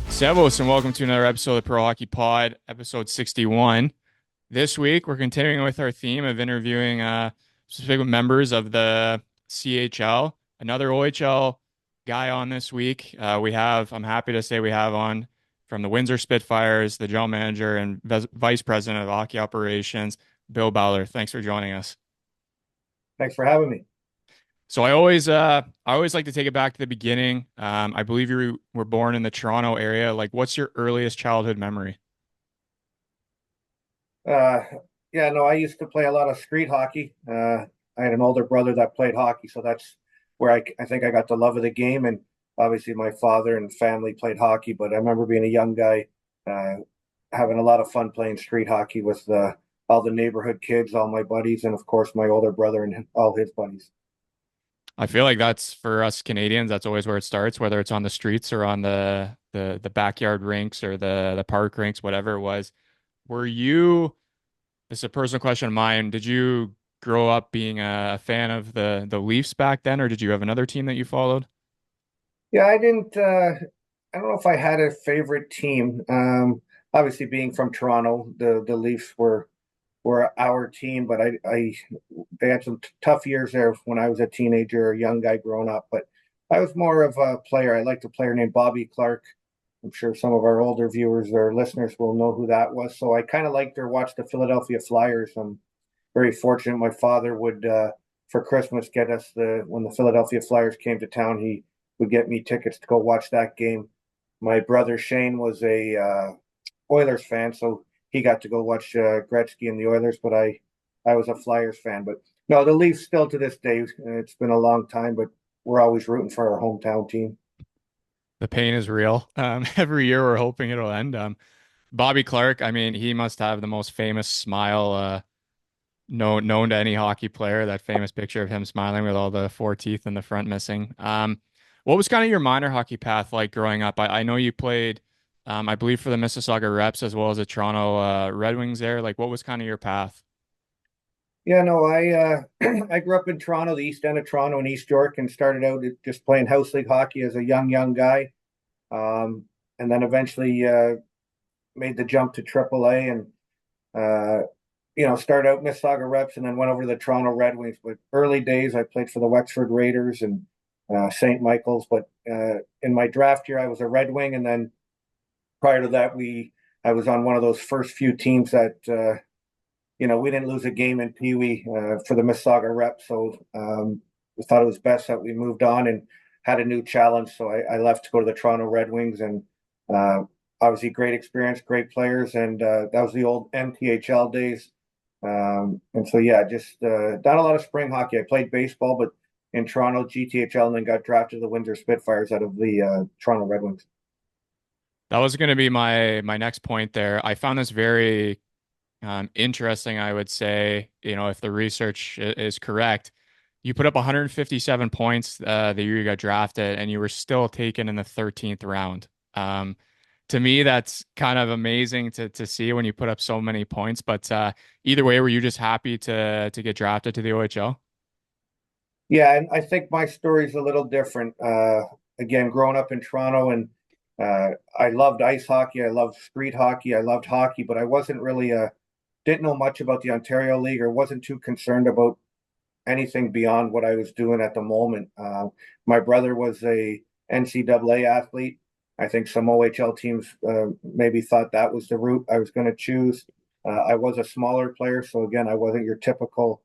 Servus and welcome to another episode of Pro Hockey Pod, episode 61. This week, we're continuing with our theme of interviewing specific members of the CHL. Another OHL guy on this week. I'm happy to say we have on from the Windsor Spitfires, the general manager and vice president of hockey operations, Bill Bowler. Thanks for joining us. Thanks for having me. So I always like to take it back to the beginning. I believe you were born in the Toronto area. Like, what's your earliest childhood memory? Uh, yeah, no, I used to play a lot of street hockey. I had an older brother that played hockey, so that's where I think I got the love of the game. And obviously, my father and family played hockey, but I remember being a young guy, uh, having a lot of fun playing street hockey with all the neighborhood kids, all my buddies, and of course, my older brother and all his buddies. I feel like that's for us Canadians, that's always where it starts, whether it's on the streets or on the backyard rinks or the park rinks, whatever it was. Were you, this is a personal question of mine, did you grow up being a fan of the Leafs back then, or did you have another team that you followed? Yeah, I didn't. I don't know if I had a favorite team. Obviously, being from Toronto, the Leafs were our team, but I they had some tough years there when I was a teenager, a young guy growing up. But I was more of a player. I liked a player named Bobby Clark. I'm sure some of our older viewers or listeners will know who that was. So I kind of liked or watched the Philadelphia Flyers. I'm very fortunate. My father would, for Christmas, get us when the Philadelphia Flyers came to town. He would get me tickets to go watch that game. My brother Shane was a Oilers fan, so he got to go watch Gretzky and the Oilers, but I was a Flyers fan. But no, the Leafs still to this day. It's been a long time, but we're always rooting for our hometown team. The pain is real. Every year we're hoping it'll end. Bobby Clark, I mean, he must have the most famous smile known to any hockey player, that famous picture of him smiling with all the four teeth in the front missing. What was kind of your minor hockey path like growing up? I know you played, I believe, for the Mississauga Reps as well as the Toronto Red Wings there. Like, what was kind of your path? Yeah, no, I I grew up in Toronto, the east end of Toronto in East York, and started out just playing house league hockey as a young guy, and then eventually made the jump to AAA and started out Mississauga Reps and then went over to the Toronto Red Wings. But early days, I played for the Wexford Raiders and St. Michael's. But in my draft year, I was a Red Wing, and then prior to that, I was on one of those first few teams that we didn't lose a game in Pee Wee for the Mississauga Reps. So we thought it was best that we moved on and had a new challenge. So I left to go to the Toronto Red Wings and. Uh, Obviously, great experience, great players, and that was the old MTHL days. And so, yeah, just not a lot of spring hockey. I played baseball, but in Toronto, GTHL, and then got drafted to the Windsor Spitfires out of the Toronto Red Wings. That was going to be my next point there. I found this very interesting, I would say, if the research is correct. You put up 157 points the year you got drafted, and you were still taken in the 13th round. To me, that's kind of amazing to see when you put up so many points. But either way, were you just happy to get drafted to the OHL? Yeah, and I think my story is a little different. Again, growing up in Toronto, and I loved ice hockey, I loved street hockey, I loved hockey, but I wasn't really didn't know much about the Ontario League or wasn't too concerned about anything beyond what I was doing at the moment. My brother was a NCAA athlete. I think some OHL teams maybe thought that was the route I was going to choose. I was a smaller player, so again, I wasn't your typical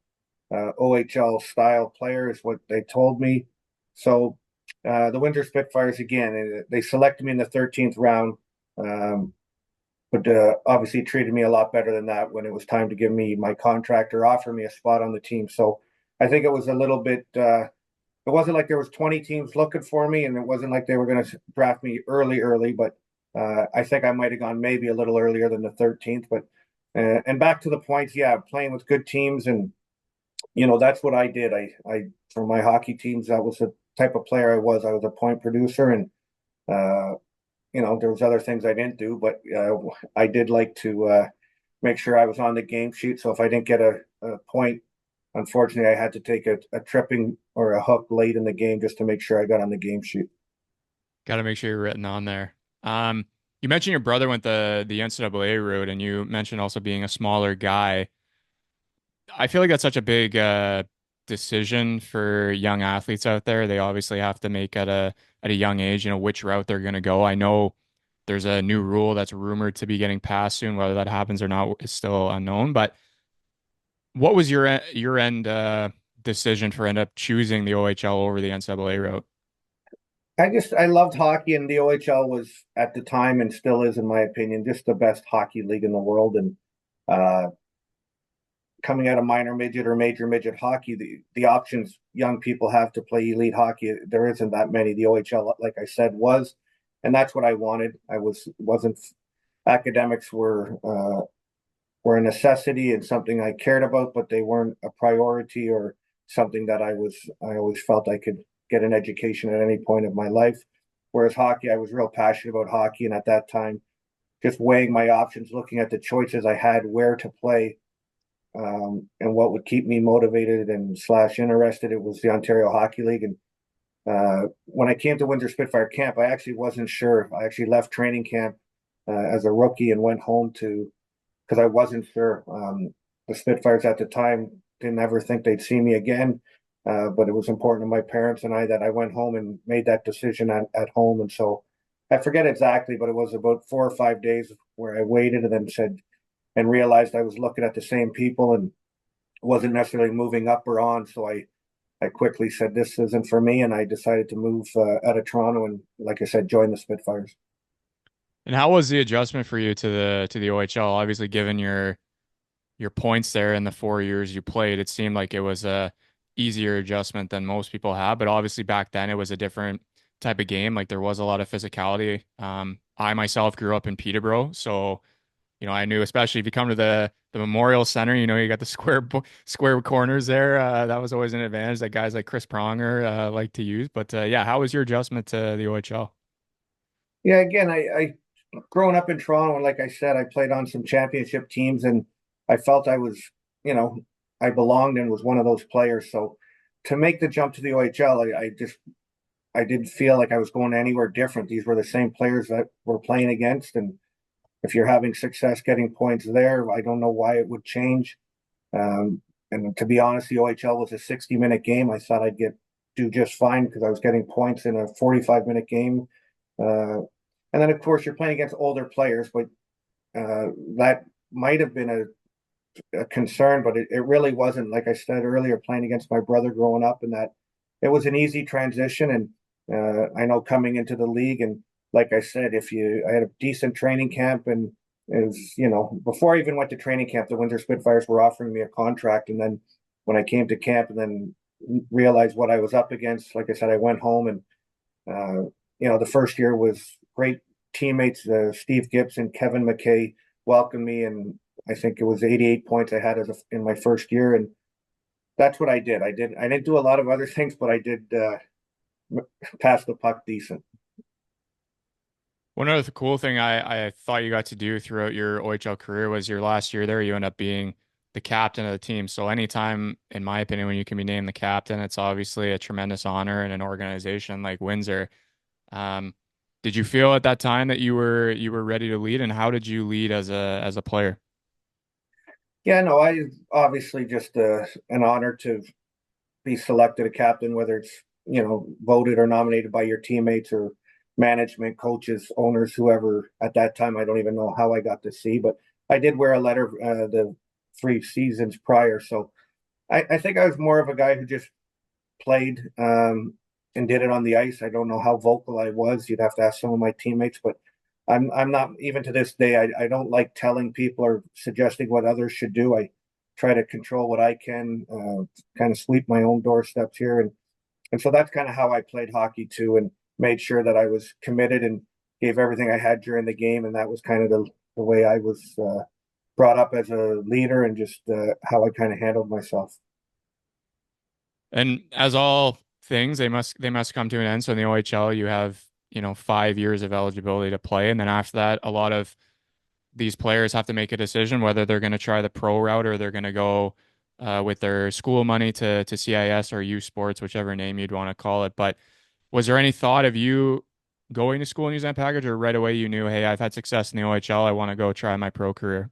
OHL style player, is what they told me. So the Windsor Spitfires again, they selected me in the 13th round, um, but obviously treated me a lot better than that when it was time to give me my contract or offer me a spot on the team. So I think it was a little bit. It wasn't like there was 20 teams looking for me, and it wasn't like they were going to draft me early. But I think I might have gone maybe a little earlier than the 13th. But and back to the points, yeah, playing with good teams, and that's what I did. I for my hockey teams, that was the type of player I was. I was a point producer, and uh, there was other things I didn't do, but I did like to make sure I was on the game sheet. So if I didn't get a point, unfortunately, I had to take a tripping or a hook late in the game just to make sure I got on the game sheet. Got to make sure you're written on there. You mentioned your brother went the NCAA route, and you mentioned also being a smaller guy. I feel like that's such a big decision for young athletes out there. They obviously have to make at a young age, which route they're going to go. I know there's a new rule that's rumored to be getting passed soon. Whether that happens or not is still unknown. But what was your end decision for end up choosing the OHL over the NCAA route? I loved hockey, and the OHL was at the time and still is, in my opinion, just the best hockey league in the world. And uh, coming out of minor midget or major midget hockey, the options young people have to play elite hockey, there isn't that many. The OHL, like I said, was, and that's what I wanted. I wasn't academics were a necessity and something I cared about, but they weren't a priority or something that I always felt I could get an education at any point of my life. Whereas hockey, I was real passionate about hockey, and at that time, just weighing my options, looking at the choices I had, where to play, and what would keep me motivated and slash interested. It was the Ontario Hockey League, and when I came to Windsor Spitfire camp, I actually wasn't sure. I actually left training camp as a rookie and went home to because I wasn't sure. The Spitfires at the time didn't ever think they'd see me again, but it was important to my parents and I that I went home and made that decision at home. And so I forget exactly, but it was about 4 or 5 days where I waited and then said and realized I was looking at the same people and wasn't necessarily moving up or on. So I quickly said this isn't for me, and I decided to move out of Toronto and, like I said, join the Spitfires. And how was the adjustment for you to the OHL? Obviously, given your points there in the 4 years you played, it seemed like it was a easier adjustment than most people have. But obviously back then it was a different type of game. Like there was a lot of physicality. I myself grew up in Peterborough, so I knew especially if you come to the Memorial Center, you got the square corners there. That was always an advantage that guys like Chris Pronger like to use. But yeah, how was your adjustment to the OHL? Yeah, again, I growing up in Toronto, and like I said, I played on some championship teams, and I felt I was, you know, I belonged and was one of those players. So to make the jump to the OHL, I didn't feel like I was going anywhere different. These were the same players that we're playing against, and if you're having success getting points there, I don't know why it would change. And to be honest, the OHL was a 60-minute game. I thought I'd get do just fine because I was getting points in a 45-minute game. Uh, and then, of course, you're playing against older players, but that might have been a concern, but it really wasn't. Like I said earlier, playing against my brother growing up, and that it was an easy transition. And I know coming into the league, and like I said, I had a decent training camp, and it was, before I even went to training camp, the Windsor Spitfires were offering me a contract. And then when I came to camp and then realized what I was up against, like I said, I went home and, the first year was great teammates. Steve Gibson, Kevin McKay welcomed me, and I think it was 88 points I had in my first year. And that's what I did. I didn't do a lot of other things, but I did pass the puck decent. One other cool thing I thought you got to do throughout your OHL career was your last year there, you end up being the captain of the team. So anytime, in my opinion, when you can be named the captain, it's obviously a tremendous honor in an organization like Windsor. Um, did you feel at that time that you were ready to lead, and how did you lead as a player? Yeah, no, I obviously just an honor to be selected a captain, whether it's voted or nominated by your teammates or management, coaches, owners, whoever. At that time, I don't even know how I got to see, but I did wear a letter the 3 seasons prior. So I think I was more of a guy who just played and did it on the ice. I don't know how vocal I was. You'd have to ask some of my teammates, but I'm not even to this day. I don't like telling people or suggesting what others should do. I try to control what I can, kind of sweep my own doorsteps here, and so that's kind of how I played hockey too, and made sure that I was committed and gave everything I had during the game, and that was kind of the way I was brought up as a leader, and just how I kind of handled myself. And as all things, they must come to an end. So in the OHL, you have 5 years of eligibility to play, and then after that, a lot of these players have to make a decision whether they're going to try the pro route or they're going to go with their school money to CIS or U Sports, whichever name you'd want to call it. But was there any thought of you going to school in New Zealand package, or right away you knew, hey, I've had success in the OHL, I want to go try my pro career?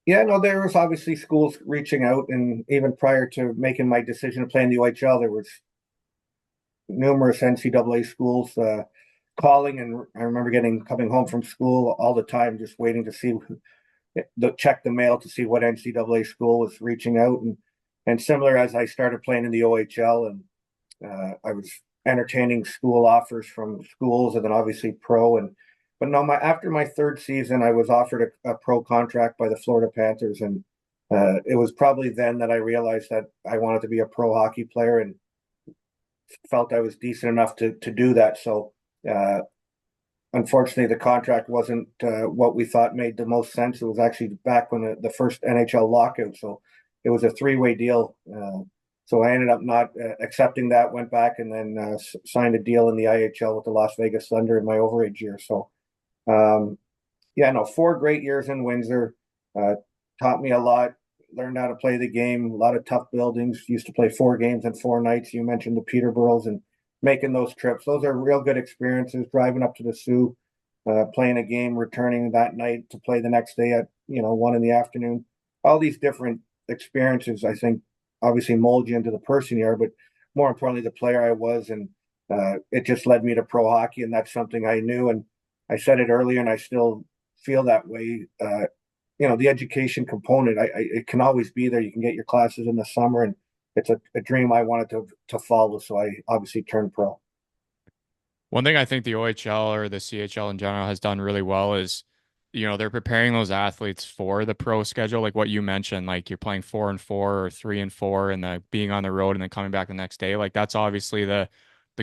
Yeah, no, there was obviously schools reaching out, and even prior to making my decision to play in the OHL, there was numerous NCAA schools calling, and I remember coming home from school all the time, just waiting to see check the mail to see what NCAA school was reaching out, and similar as I started playing in the OHL, and I was entertaining school offers from schools, and then obviously pro, and but no, my after my third season, I was offered a pro contract by the Florida Panthers, and it was probably then that I realized that I wanted to be a pro hockey player, and felt I was decent enough to do that. So uh, unfortunately, the contract wasn't what we thought made the most sense. It was actually back when the first NHL lockout, so it was a three-way deal. So I ended up not accepting that. Went back and then signed a deal in the IHL with the Las Vegas Thunder in my overage year. So um, yeah, no, 4 great years in Windsor. Uh, Taught me a lot. Learned how to play the game. A lot of tough buildings. Used to play 4 games in 4 nights. You mentioned the Peterboroughs and making those trips. Those are real good experiences. Driving up to the Sioux, playing a game, returning that night to play the next day at 1 in the afternoon. All these different experiences, I think, obviously mold you into the person you are, but more importantly, the player I was, and it just led me to pro hockey, and that's something I knew. And I said it earlier, and I still feel that way. The education component, it can always be there. You can get your classes in the summer, and it's a dream I wanted to follow. So I obviously turned pro. One thing I think the OHL or the CHL in general has done really well is, they're preparing those athletes for the pro schedule, like what you mentioned, like you're playing 4-4 or 3-4 and the being on the road and then coming back the next day. Like that's obviously the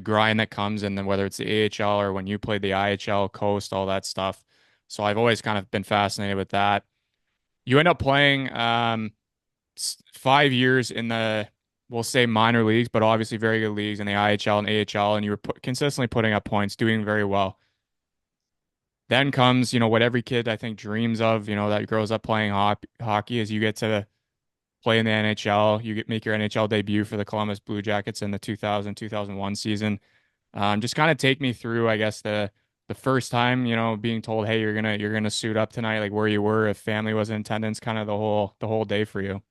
grind that comes, and then whether it's the AHL or when you played the IHL, Coast, all that stuff. So I've always kind of been fascinated with that. You end up playing 5 years in the, we'll say, minor leagues, but obviously very good leagues in the IHL and AHL, and you were consistently putting up points, doing very well. Then comes, what every kid I think dreams of, that grows up playing hockey, is you get to play in the NHL. Make your NHL debut for the Columbus Blue Jackets in the 2000-2001 season. Just kind of take me through, I guess, the first time, being told, hey, you're gonna suit up tonight, like where you were, if family was in attendance, kind of the whole day for you.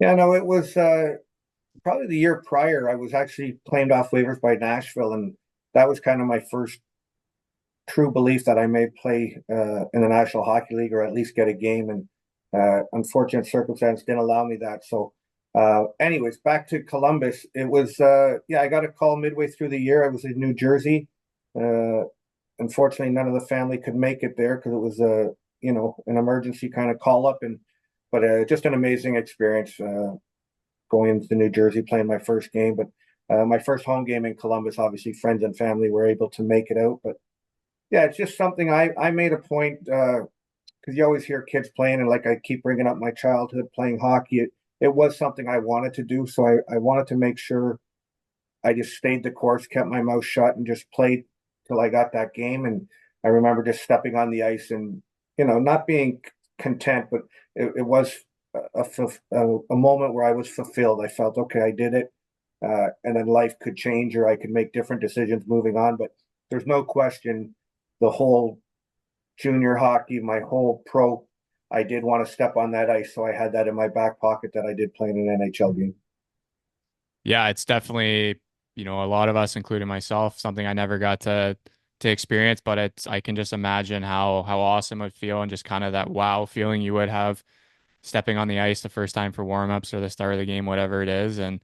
Yeah, no, it was probably the year prior. I was actually claimed off waivers by Nashville, and that was kind of my first true belief that I may play in the National Hockey League, or at least get a game. And unfortunate circumstance didn't allow me that. So, anyways, back to Columbus. It was yeah, I got a call midway through the year. I was in New Jersey. Uh, Unfortunately, none of the family could make it there because it was a an emergency kind of call up, and but just an amazing experience going into New Jersey, playing my first game. But my first home game in Columbus, obviously, friends and family were able to make it out, but yeah, it's just something I made a point because you always hear kids playing, and like I keep bringing up my childhood playing hockey. It was something I wanted to do, so I wanted to make sure I just stayed the course, kept my mouth shut, and just played till I got that game. And I remember just stepping on the ice and not being content, but it was a moment where I was fulfilled. I felt okay, I did it, and then life could change, or I could make different decisions moving on. But there's no question, the whole junior hockey, my whole pro, I did want to step on that ice, so I had that in my back pocket that I did play in an NHL game. Yeah, it's definitely, a lot of us, including myself, something I never got to experience, but I can just imagine how awesome it would feel, and just kind of that wow feeling you would have stepping on the ice the first time for warmups or the start of the game, whatever it is. And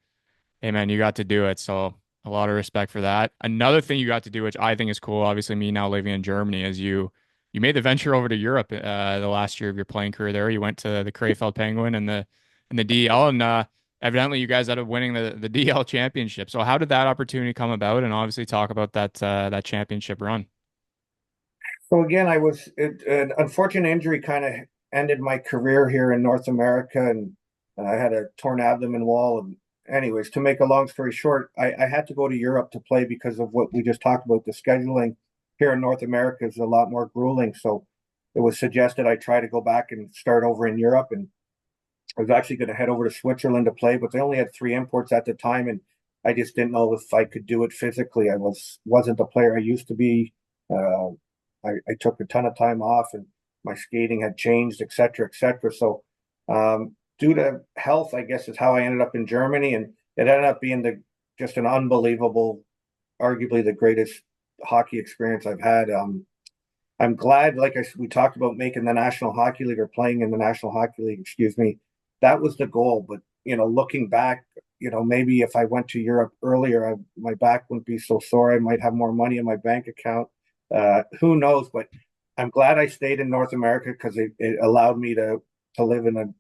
hey man, you got to do it. So a lot of respect for that. Another thing you got to do, which I think is cool, obviously me now living in Germany, is you made the venture over to Europe the last year of your playing career there. You went to the Krefeld Penguin and the DL, and evidently you guys ended up winning the DL championship. So how did that opportunity come about? And obviously talk about that championship run. So again, an unfortunate injury kind of ended my career here in North America, and I had a torn abdomen wall. And anyways, to make a long story short, I had to go to Europe to play because of what we just talked about. The scheduling here in North America is a lot more grueling. So it was suggested I try to go back and start over in Europe. And I was actually going to head over to Switzerland to play, but they only had 3 imports at the time, and I just didn't know if I could do it physically. Wasn't the player I used to be. Uh, I took a ton of time off, and my skating had changed, et cetera, et cetera. So, due to health, I guess is how I ended up in Germany, and it ended up being the just an unbelievable, arguably the greatest hockey experience I've had. I'm glad, like we talked about making the National Hockey League or playing in the National Hockey League, excuse me. That was the goal. But, looking back, maybe if I went to Europe earlier, my back wouldn't be so sore. I might have more money in my bank account. Who knows? But I'm glad I stayed in North America because it allowed me to live in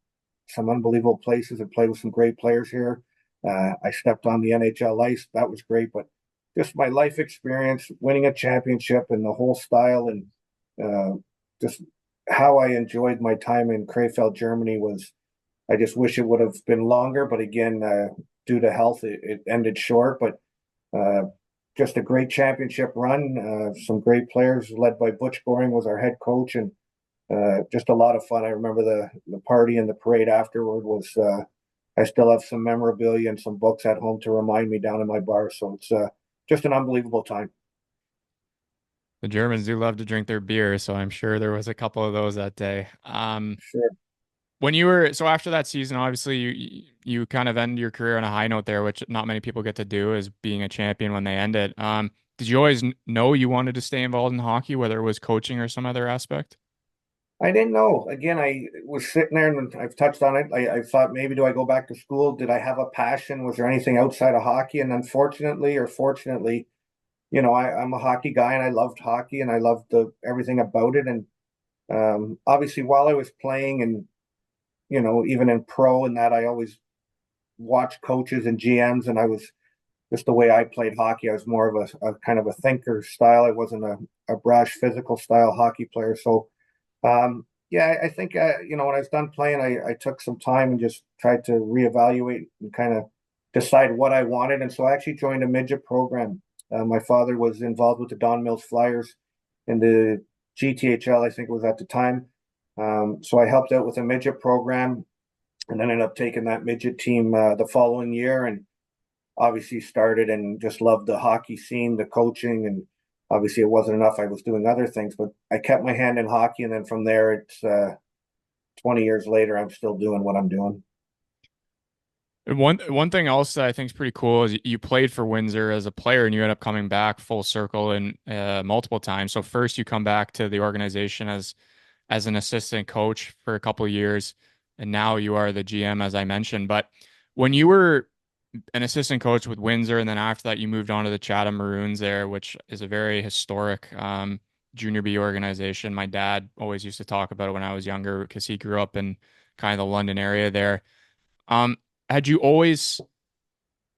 some unbelievable places and play with some great players here. I stepped on the NHL ice. That was great. But just my life experience, winning a championship and the whole style and uh, just how I enjoyed my time in Krefeld, Germany was. I just wish it would have been longer, but again, due to health, it ended short. But uh, just a great championship run. Some great players, led by Butch Goring, was our head coach, and just a lot of fun. I remember the party and the parade afterward was. I still have some memorabilia and some books at home to remind me down in my bar. So it's just an unbelievable time. The Germans do love to drink their beer, so I'm sure there was a couple of those that day. Sure. When you were so after that season, obviously you kind of end your career on a high note there, which not many people get to do, is being a champion when they end it. Did you always know you wanted to stay involved in hockey, whether it was coaching or some other aspect? I didn't know. Again, I was sitting there and I've touched on it. I thought maybe do I go back to school? Did I have a passion? Was there anything outside of hockey? And unfortunately or fortunately, I'm a hockey guy and I loved hockey and I loved everything about it. And obviously, while I was playing and even in pro and that, I always watched coaches and GMs, and I was just the way I played hockey. I was more of a kind of a thinker style. I wasn't a brash physical style hockey player. So yeah, I think when I was done playing, I took some time and just tried to reevaluate and kind of decide what I wanted. And so I actually joined a midget program. My father was involved with the Don Mills Flyers in the GTHL, I think it was at the time. So I helped out with a midget program and ended up taking that midget team the following year, and obviously started and just loved the hockey scene, the coaching, and obviously it wasn't enough. I was doing other things, but I kept my hand in hockey, and then from there, it's 20 years later, I'm still doing what I'm doing. And one thing else that I think is pretty cool is you played for Windsor as a player and you end up coming back full circle and multiple times. So first you come back to the organization as an assistant coach for a couple of years, and now you are the GM, as I mentioned. But when you were an assistant coach with Windsor, and then after that you moved on to the Chatham Maroons there, which is a very historic junior B organization. My dad always used to talk about it when I was younger because he grew up in kind of the London area there. Um, had you always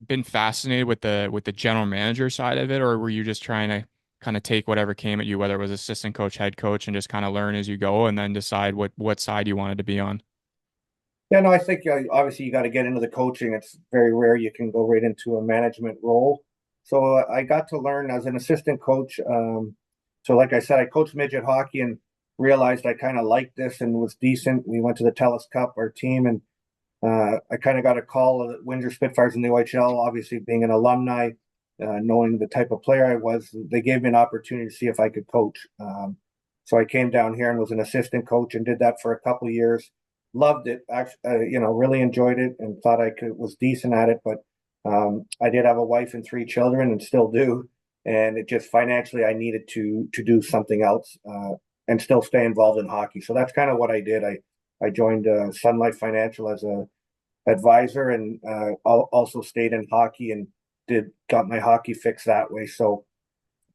been fascinated with the general manager side of it, or were you just trying to kind of take whatever came at you, whether it was assistant coach, head coach, and just kind of learn as you go, and then decide what side you wanted to be on? Yeah, no, I think obviously you got to get into the coaching. It's very rare you can go right into a management role. So I got to learn as an assistant coach. So like I said, I coached midget hockey and realized I kind of liked this and was decent. We went to the Telus Cup, our team, and I kind of got a call at Windsor Spitfires in the OHL, obviously being an alumni, knowing the type of player I was. They gave me an opportunity to see if I could coach. So I came down here and was an assistant coach and did that for a couple of years. Loved it, actually, really enjoyed it and thought I could was decent at it. But I did have a wife and three children and still do. And it just financially, I needed to do something else and still stay involved in hockey. So that's kind of what I did. I joined Sun Life Financial as a advisor and also stayed in hockey and did got my hockey fix that way. So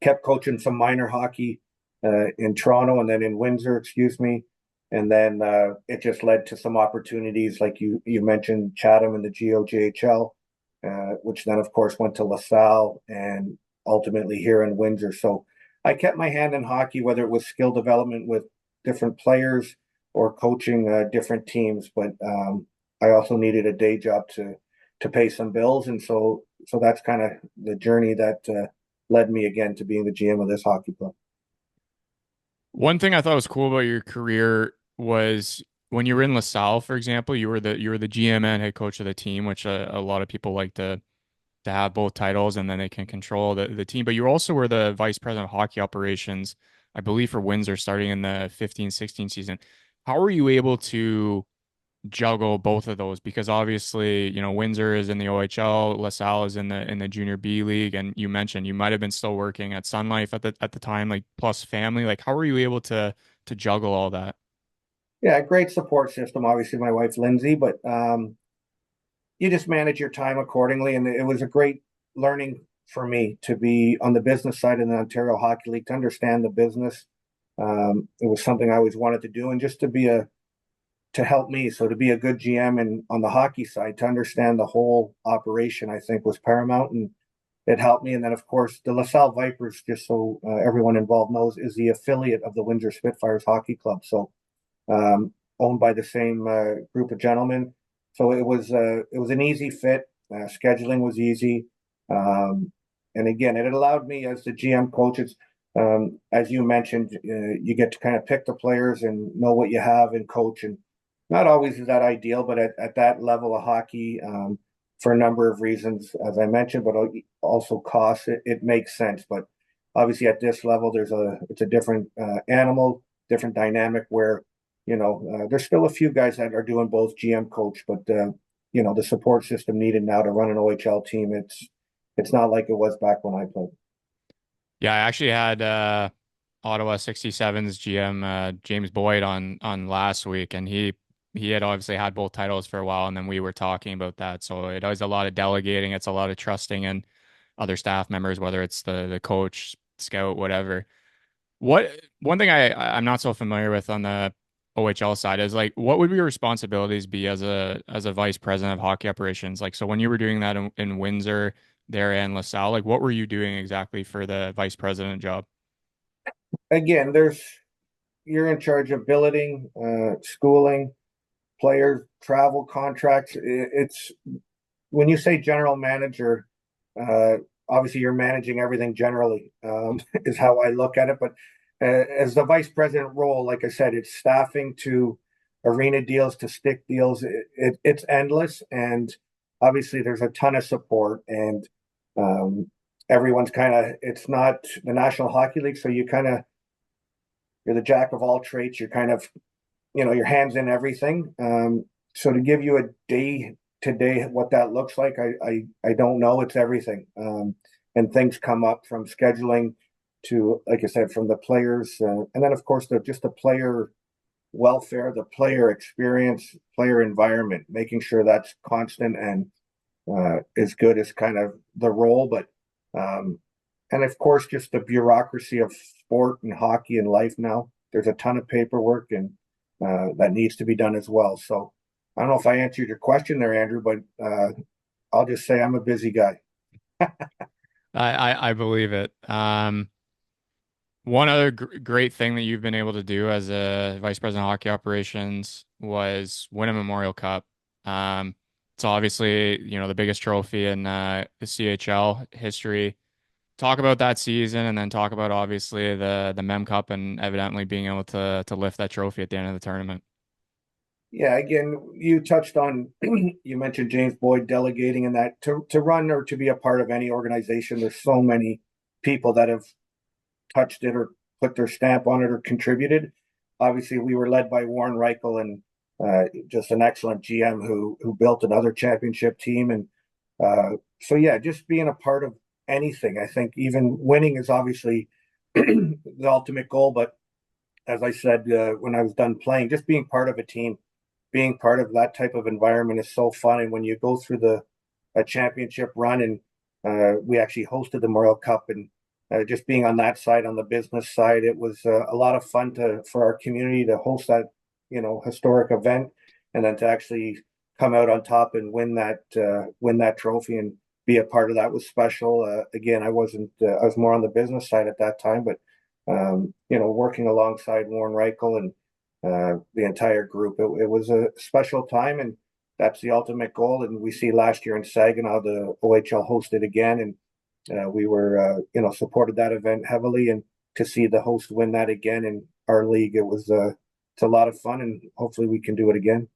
kept coaching some minor hockey in Toronto and then in Windsor, excuse me. And then it just led to some opportunities, like you mentioned, Chatham and the GOJHL, which then of course went to LaSalle and ultimately here in Windsor. So I kept my hand in hockey, whether it was skill development with different players or coaching different teams. But I also needed a day job to pay some bills, and so that's kind of the journey that led me again to being the GM of this hockey club. One thing I thought was cool about your career was when you were in LaSalle, for example, you were the GM and head coach of the team, which a lot of people like to to have both titles and then they can control the team. But you also were the vice president of hockey operations, I believe, for Windsor starting in the 15-16 season. How were you able to juggle both of those? Because obviously, Windsor is in the OHL, LaSalle is in the junior B league, and you mentioned you might have been still working at Sun Life at the time, like plus family. Like, how were you able to juggle all that? Yeah, great support system. Obviously, my wife Lindsay, but you just manage your time accordingly. And it was a great learning for me to be on the business side in the Ontario Hockey League to understand the business. It was something I always wanted to do, and just to help me. So to be a good GM and on the hockey side, to understand the whole operation, I think was paramount, and it helped me. And then, of course, the LaSalle Vipers, just so everyone involved knows, is the affiliate of the Windsor Spitfires Hockey Club. So um, owned by the same group of gentlemen. So it was an easy fit. Scheduling was easy, and again, it allowed me as the GM coaches. As you mentioned, you get to kind of pick the players and know what you have and coach. And not always is that ideal, but at that level of hockey, for a number of reasons, as I mentioned, but also cost, it makes sense. But obviously, at this level, it's a different animal, different dynamic where there's still a few guys that are doing both GM coach, but the support system needed now to run an OHL team, it's not like it was back when I played. Yeah, I actually had Ottawa 67's GM James Boyd on last week, and he had obviously had both titles for a while, and then we were talking about that. So it is a lot of delegating, it's a lot of trusting in other staff members, whether it's the coach, scout, whatever. What one thing I'm not so familiar with on the OHL side is like what would your responsibilities be as a vice president of hockey operations? Like so when you were doing that in Windsor there and LaSalle, like what were you doing exactly for the vice president job? Again, you're in charge of billeting, schooling, players, travel contracts. It's when you say general manager, uh, obviously you're managing everything generally, is how I look at it. But as the vice president role, like I said, it's staffing to arena deals to stick deals. It's endless, and obviously there's a ton of support, and um, everyone's kind of. It's not the National Hockey League, so you're the jack of all trades. You're kind of your hands in everything. So to give you a day to day what that looks like, I don't know. It's everything, and things come up from scheduling to, like I said, from the players, and then of course just the player welfare, the player experience, player environment, making sure that's constant and as good as kind of the role, but um, and of course just the bureaucracy of sport and hockey and life now. There's a ton of paperwork and that needs to be done as well. So I don't know if I answered your question there, Andrew, but I'll just say I'm a busy guy. I believe it. One other great thing that you've been able to do as a vice president of hockey operations was win a Memorial Cup. Um, it's obviously, the biggest trophy in the CHL history. Talk about that season and then talk about obviously the Mem Cup and evidently being able to lift that trophy at the end of the tournament. Yeah, again, you touched on you mentioned James Boyd delegating and that to run or to be a part of any organization. There's so many people that have touched it or put their stamp on it or contributed. Obviously, we were led by Warren Reichel and just an excellent GM who built another championship team. And so, yeah, just being a part of anything. I think even winning is obviously the ultimate goal. But as I said when I was done playing, just being part of a team, being part of that type of environment is so fun. And when you go through the a championship run, and we actually hosted the Memorial Cup, and just being on that side, on the business side, it was a lot of fun to for our community to host that historic event, and then to actually come out on top and win that trophy and be a part of that was special. Again, I wasn't I was more on the business side at that time, but working alongside Warren Reichel and the entire group, it was a special time, and that's the ultimate goal. And we see last year in Saginaw, the OHL hosted again, and we were, supported that event heavily. And to see the host win that again in our league, it's a lot of fun, and hopefully we can do it again.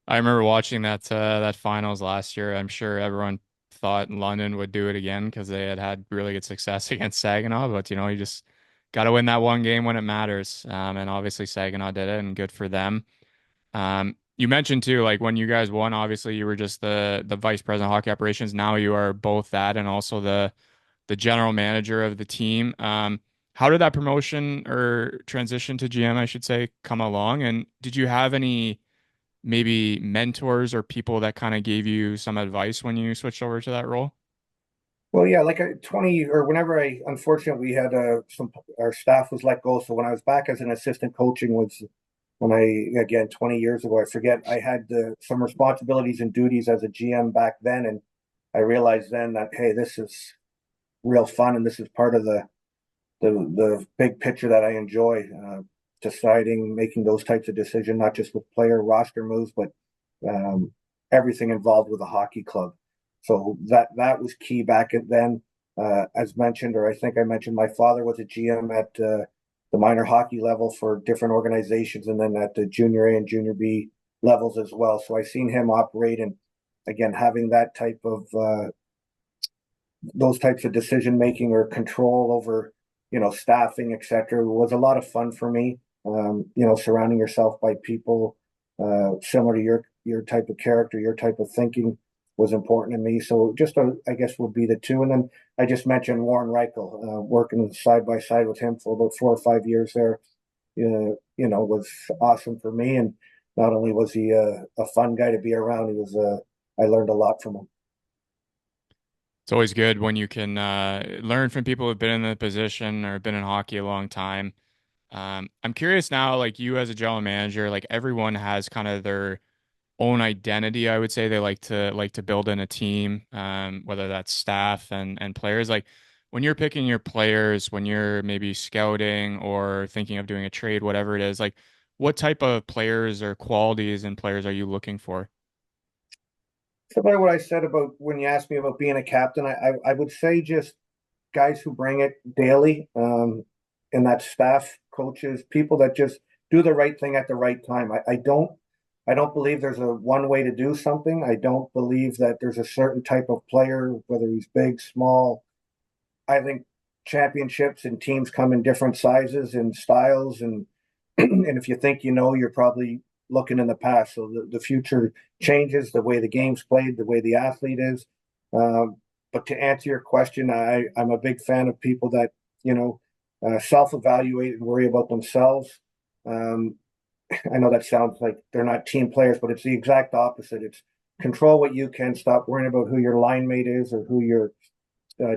I remember watching that finals last year. I'm sure everyone thought London would do it again because they had had really good success against Saginaw. But you just got to win that one game when it matters. And obviously Saginaw did it, and good for them. You mentioned too, like when you guys won, obviously you were just the vice president of hockey operations. Now you are both that and also the general manager of the team. How did that promotion or transition to GM, I should say, come along? And did you have any maybe mentors or people that kind of gave you some advice when you switched over to that role? Well, yeah, like 20 or whenever unfortunately, we had our staff was let go. So when I was back as an assistant coaching was when again, 20 years ago, I forget, I had some responsibilities and duties as a GM back then. And I realized then that, hey, this is real fun. And this is part of the big picture that I enjoy, deciding, making those types of decisions, not just with player roster moves, but um, everything involved with a hockey club. So that was key back then. As mentioned, or I think I mentioned, my father was a GM at the minor hockey level for different organizations, and then at the junior A and junior B levels as well. So I seen him operate, and again, having that type of those types of decision making or control over staffing, etc., was a lot of fun for me. Surrounding yourself by people similar to your type of character, your type of thinking was important to me. So just I guess would be the two. And then I just mentioned Warren Reichel, working side by side with him for about 4 or 5 years there. Was awesome for me. And not only was he a fun guy to be around, he was I learned a lot from him. It's always good when you can learn from people who've been in the position or been in hockey a long time. I'm curious now, like you as a general manager, like everyone has kind of their own identity. I would say they like to build in a team, whether that's staff and players. Like when you're picking your players, when you're maybe scouting or thinking of doing a trade, whatever it is, like what type of players or qualities and players are you looking for? Similar to what I said about when you asked me about being a captain, I would say just guys who bring it daily, and that staff, coaches, people that just do the right thing at the right time. I don't believe there's a one way to do something. I don't believe that there's a certain type of player, whether he's big, small. I think championships and teams come in different sizes and styles, and and if you think you're probably looking in the past. So the future changes, the way the game's played, the way the athlete is. But to answer your question, I'm a big fan of people that you know self-evaluate and worry about themselves. Um, I know that sounds like they're not team players, but it's the exact opposite. It's control what you can, stop worrying about who your line mate is or who your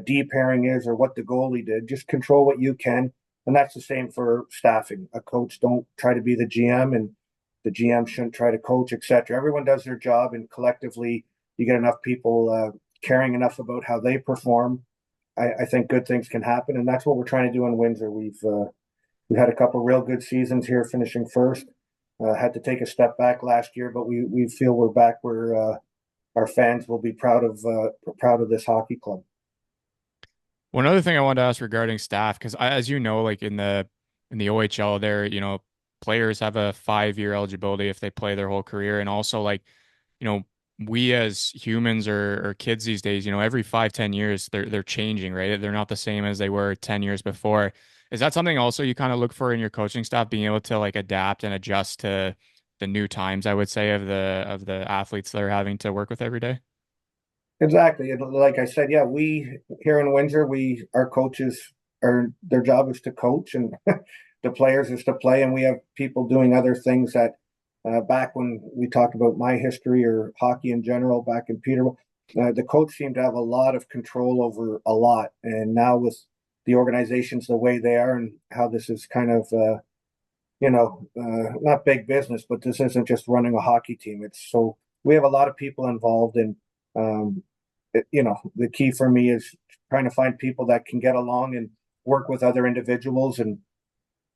D pairing is or what the goalie did. Just control what you can, and that's the same for staffing. A coach don't try to be the GM, and the GM shouldn't try to coach, etc. Everyone does their job, and collectively, you get enough people caring enough about how they perform. I think good things can happen, and that's what we're trying to do in Windsor. We've had a couple real good seasons here, finishing first. Had to take a step back last year, but we feel we're back where our fans will be proud of this hockey club. One other thing I wanted to ask regarding staff, because as you know, like in the OHL, there, players have a 5 year eligibility if they play their whole career, and also like, you know, we as humans or kids these days, every 5, 10 years they're changing, right? They're not the same as they were 10 years before. Is that something also you kind of look for in your coaching staff, being able to like adapt and adjust to the new times, I would say, of the athletes they're having to work with every day? Exactly. And like I said, yeah, we here in Windsor, our coaches are their job is to coach, and the players is to play. And we have people doing other things that back when we talked about my history or hockey in general, back in Peterborough, the coach seemed to have a lot of control over a lot. And now with the organizations the way they are and how this is kind of not big business, but this isn't just running a hockey team. It's so we have a lot of people involved, and um, the key for me is trying to find people that can get along and work with other individuals. And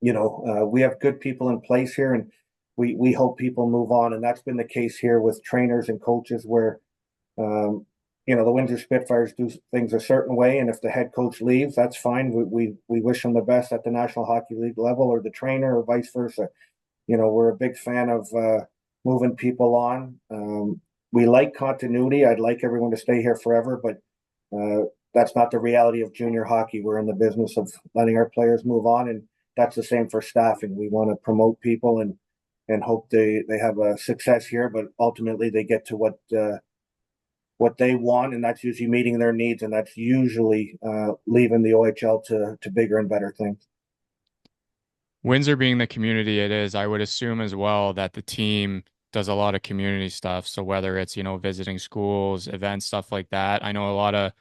we have good people in place here, and we hope people move on. And that's been the case here with trainers and coaches, where the Windsor Spitfires do things a certain way, and if the head coach leaves, that's fine. We wish them the best at the National Hockey League level, or the trainer, or vice versa. We're a big fan of moving people on. we like continuity. I'd like everyone to stay here forever, but that's not the reality of junior hockey. We're in the business of letting our players move on, and that's the same for staffing. We want to promote people and hope they have a success here, but ultimately they get to what they want, and that's usually meeting their needs, and that's usually leaving the OHL to bigger and better things. Windsor being the community it is, I would assume as well that the team does a lot of community stuff. So whether it's, visiting schools, events, stuff like that. I know a lot of,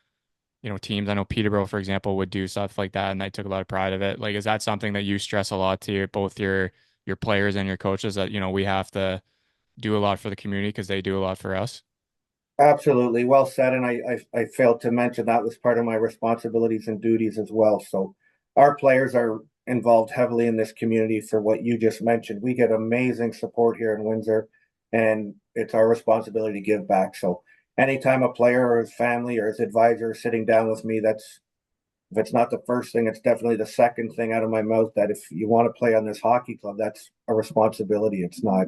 teams. I know Peterborough, for example, would do stuff like that, and I took a lot of pride of it. Like, is that something that you stress a lot to both your players and your coaches that, we have to do a lot for the community because they do a lot for us? Absolutely, well said. And I failed to mention that was part of my responsibilities and duties as well. So our players are involved heavily in this community for what you just mentioned. We get amazing support here in Windsor, and it's our responsibility to give back. So anytime a player or his family or his advisor is sitting down with me, that's if it's not the first thing, it's definitely the second thing out of my mouth. That if you want to play on this hockey club, that's a responsibility. It's not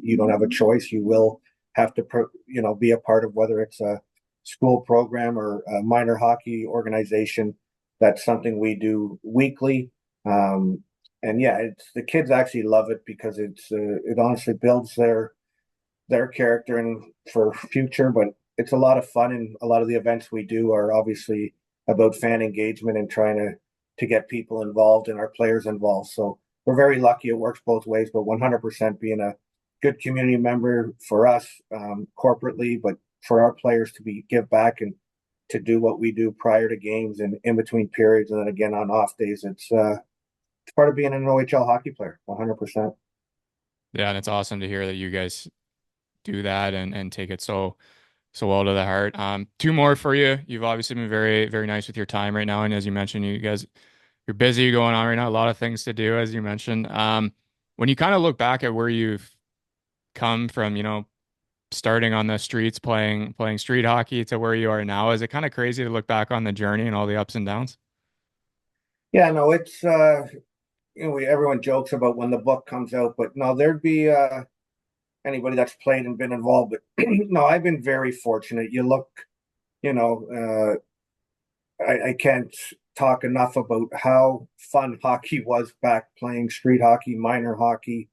you don't have a choice. You will have to be a part of whether it's a school program or a minor hockey organization. That's something we do weekly. And yeah, it's the kids actually love it because it honestly builds their character and for future. But it's a lot of fun, and a lot of the events we do are obviously about fan engagement and trying to get people involved and our players involved. So we're very lucky. It works both ways, but 100% being a good community member for us corporately, but for our players to be give back and to do what we do prior to games and in between periods, and then again on off days. It's part of being an OHL hockey player. 100%. Yeah, and it's awesome to hear that you guys do that and take it so well to the heart. Two more for you. You've obviously been very, very nice with your time right now. And as you mentioned, you're busy going on right now, a lot of things to do, as you mentioned. When you kind of look back at where you've come from, starting on the streets, playing street hockey to where you are now, is it kind of crazy to look back on the journey and all the ups and downs? Yeah, no, it's everyone jokes about when the book comes out, but no, there'd be anybody that's played and been involved. But no, I've been very fortunate. You look, you know, I can't talk enough about how fun hockey was back playing street hockey, minor hockey,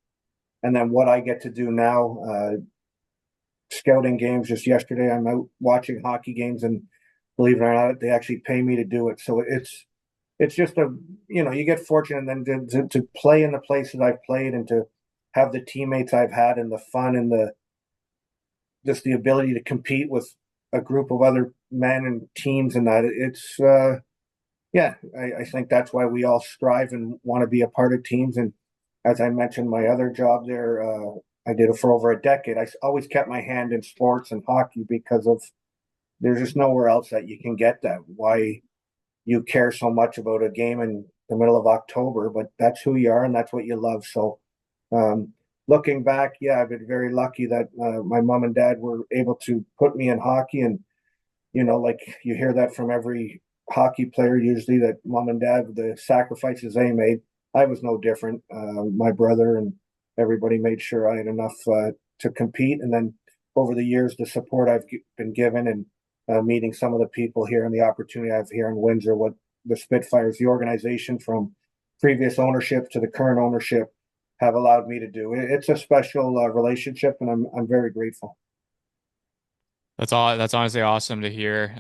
and then what I get to do now. Scouting games. Just yesterday, I'm out watching hockey games, and believe it or not, they actually pay me to do it. So it's just you get fortunate, and then to play in the places I've played and to have the teammates I've had and the fun and the just the ability to compete with a group of other men and teams, and that it's yeah, I think that's why we all strive and want to be a part of teams. And as I mentioned, my other job there, I did it for over a decade. I always kept my hand in sports and hockey because of there's just nowhere else that you can get that. Why you care so much about a game in the middle of October, but that's who you are and that's what you love. So, um, looking back, yeah, I've been very lucky that my mom and dad were able to put me in hockey. And, like you hear that from every hockey player, usually that mom and dad, the sacrifices they made. I was no different. My brother and everybody made sure I had enough to compete. And then over the years, the support I've been given and meeting some of the people here and the opportunity I have here in Windsor, what the Spitfires, the organization from previous ownership to the current ownership, have allowed me to do. It's a special relationship, and I'm very grateful. That's all. That's honestly awesome to hear.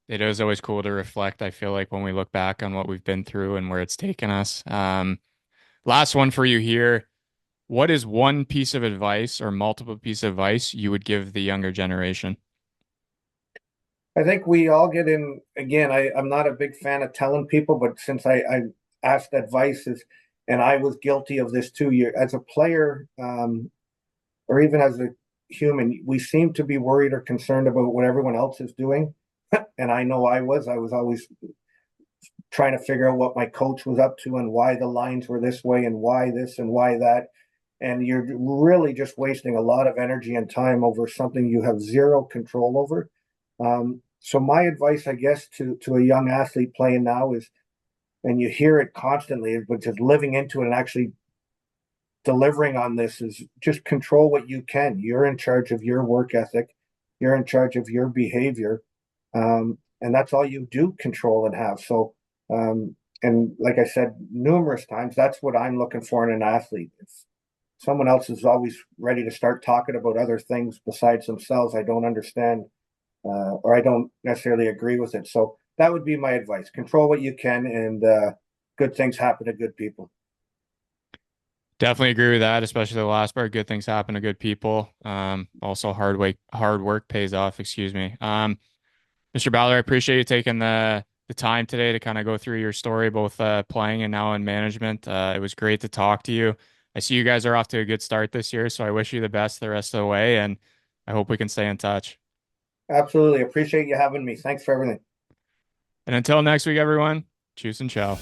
It is always cool to reflect. I feel like when we look back on what we've been through and where it's taken us. Last one for you here. What is one piece of advice or multiple piece of advice you would give the younger generation? I think we all get in again. I'm not a big fan of telling people, but since I asked advices, and I was guilty of this too. You as a player, or even as a human, we seem to be worried or concerned about what everyone else is doing. And I know I was always trying to figure out what my coach was up to and why the lines were this way and why this and why that. And you're really just wasting a lot of energy and time over something you have zero control over. So my advice, I guess, to a young athlete playing now is, and you hear it constantly, but just living into it and actually delivering on this is just control what you can. You're in charge of your work ethic. you're in charge of your behavior, and that's all you do control and have. So, and like I said numerous times, that's what I'm looking for in an athlete. If someone else is always ready to start talking about other things besides themselves, I don't understand, or I don't necessarily agree with it. So that would be my advice: control what you can, and good things happen to good people. Definitely agree with that, especially the last part. Good things happen to good people. Also hard work pays off, excuse me. Mr. Ballard, I appreciate you taking the time today to kind of go through your story, both playing and now in management. It was great to talk to you. I see you guys are off to a good start this year, so I wish you the best the rest of the way, and I hope we can stay in touch. Absolutely appreciate you having me. Thanks for everything. And until next week, everyone, choose and ciao.